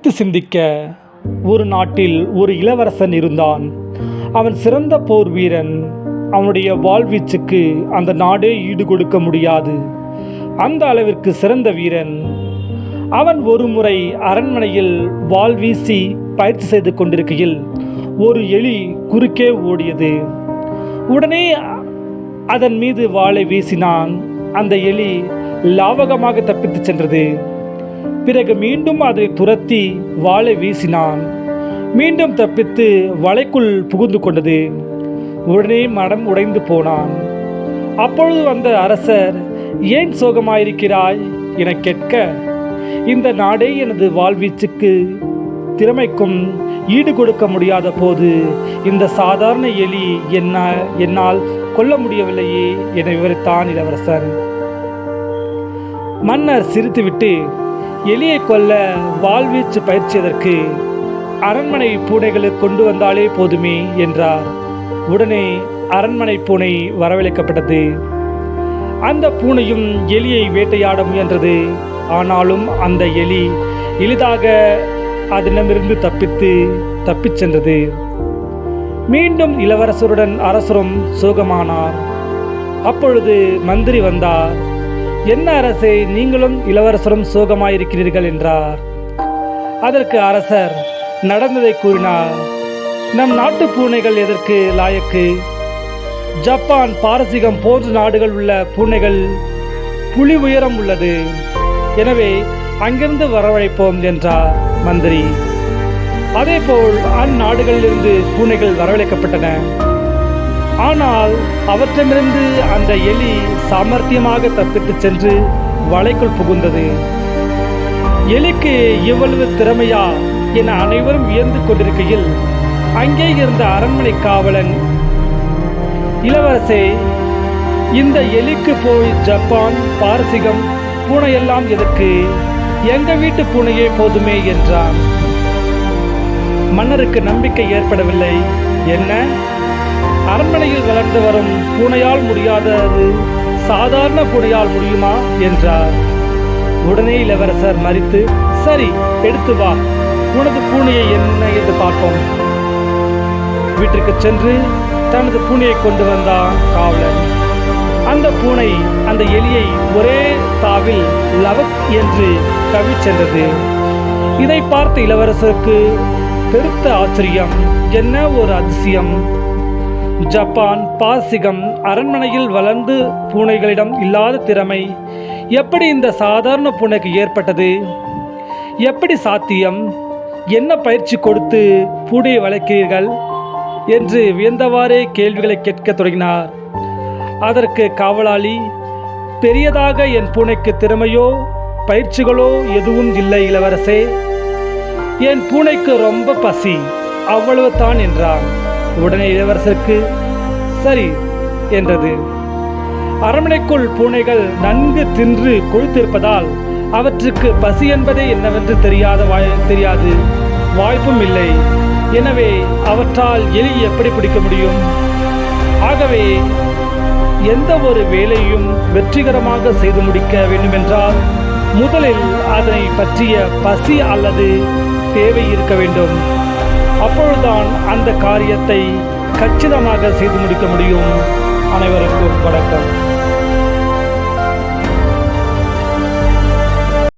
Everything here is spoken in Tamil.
நினைத்து சிந்திக்க. ஒரு நாட்டில் ஒரு இளவரசன் இருந்தான். அவன் சிறந்த போர் வீரன். அவனுடைய வாழ்வீச்சுக்கு அந்த நாடே ஈடு கொடுக்க முடியாது. அந்த அளவிற்கு சிறந்த வீரன். அவன் ஒரு முறை அரண்மனையில் வாள் வீசி பயிற்சி செய்து கொண்டிருக்கையில் ஒரு எலி குறுக்கே ஓடியது. உடனே அதன் மீது வாளை வீசினான். அந்த எலி லாவகமாக தப்பித்து சென்றது. பிறகு மீண்டும் அதை துரத்தி வாளை வீசினான். மீண்டும் தப்பித்து வலைக்குள் புகுந்து கொண்டது. உடனே மனம் உடைந்து போனான். அப்பொழுது வந்த அரசர், ஏன் சோகமாயிருக்கிறாய் என கேட்க, இந்த நாடே எனது வாழ்வீச்சுக்கு திறமைக்கும் ஈடு கொடுக்க முடியாத போது இந்த சாதாரண எலி என்னால் கொல்ல முடியவில்லையே என விவரித்தான் இளவரசன். மன்னர் சிரித்துவிட்டு, எலியை கொல்ல வாழ்வீச்சு பயிற்சியதற்கு அரண்மனை பூனைகளை கொண்டு வந்தாலே போதுமே என்றார். உடனே அரண்மனை பூனை வரவழைக்கப்பட்டது. அந்த பூனையும் எலியை வேட்டையாட முயன்றது. ஆனாலும் அந்த எலி எளிதாக அதனிடமிருந்து தப்பிச் சென்றது. மீண்டும் இளவரசருடன் அரசரும் சோகமானார். அப்பொழுது மந்திரி வந்தார். என்ன அரசே, நீங்களும் இளவரசரும் சோகமாயிருக்கிறீர்கள் என்றார். அதற்கு அரசர் நடந்ததை கூறினார். நம் நாட்டு பூனைகள் எதற்கு லாயக்கு? ஜப்பான், பாரசீகம் போன்ற நாடுகள் உள்ள பூனைகள் புலி உயரம் உள்ளது. எனவே அங்கிருந்து வரவழைப்போம் என்றார் மந்திரி. அதேபோல் அந்நாடுகளிலிருந்து பூனைகள் வரவழைக்கப்பட்டன. ஆனால் அவற்றிடமிருந்து அந்த எலி சாமர்த்தியமாக தப்பித்து சென்று வலைக்குள் புகுந்தது. எலிக்கு இவ்வளவு திறமையா என அனைவரும் வியந்து கொண்டிருக்கையில் அங்கே இருந்த அரண்மனை காவலன், இளவரசே, இந்த எலிக்கு போய் ஜப்பான், பாரசீகம் பூனையெல்லாம் எதற்கு? எங்க வீட்டு பூனையே போதுமே என்றான். மன்னருக்கு நம்பிக்கை ஏற்படவில்லை. என்ன, அரண்மனையில் வளர்ந்து வரும் பூனையால் முடியாதது சாதாரண பூனையால் முடியுமா என்றார். உடனே இளவரசர் மறித்து, சரி, எடுத்து வா, உனது பூனையை என்ன என்று பார்ப்போம். வீட்டிற்கு சென்று தனது பூனையை கொண்டு வந்தான் காவலன். அந்த பூனை அந்த எலியை ஒரே தாவில் லவக் என்று கவிச் சென்றது. இதை பார்த்த இளவரசருக்கு பெருத்த ஆச்சரியம். என்ன ஒரு அதிசயம்! ஜப்பான், பாரசீகம் அரண்மனையில் வளர்ந்து பூனைகளிடம் இல்லாத திறமை எப்படி இந்த சாதாரண பூனைக்கு ஏற்பட்டது? எப்படி சாத்தியம்? என்ன பயிற்சி கொடுத்து பூனையை வளர்க்கிறீர்கள் என்று வியந்தவாறே கேள்விகளை கேட்க தொடங்கினார். அதற்கு காவலாளி, பெரியதாக என் பூனைக்கு திறமையோ பயிற்சிகளோ எதுவும் இல்லை இளவரசே. என் பூனைக்கு ரொம்ப பசி, அவ்வளவு தான் என்றார். உடனே இளவரசருக்கு சரி என்றது. அரண்மனைக்குள் பூனைகள் நன்கு தின்று கொழுத்திருப்பதால் அவற்றுக்கு பசி என்பதே என்னவென்று தெரியாது, வாய்ப்பும் இல்லை. எனவே அவற்றால் எலி எப்படி பிடிக்க முடியும்? ஆகவே எந்த ஒரு வேலையும் வெற்றிகரமாக செய்து முடிக்க வேண்டுமென்றால் முதலில் அதனை பற்றிய பசி அல்லது தேவை இருக்க வேண்டும். அப்பொழுதுதான் அந்த காரியத்தை கச்சிதமாக செய்து முடிக்க முடியும். அனைவருக்கும் வணக்கம்.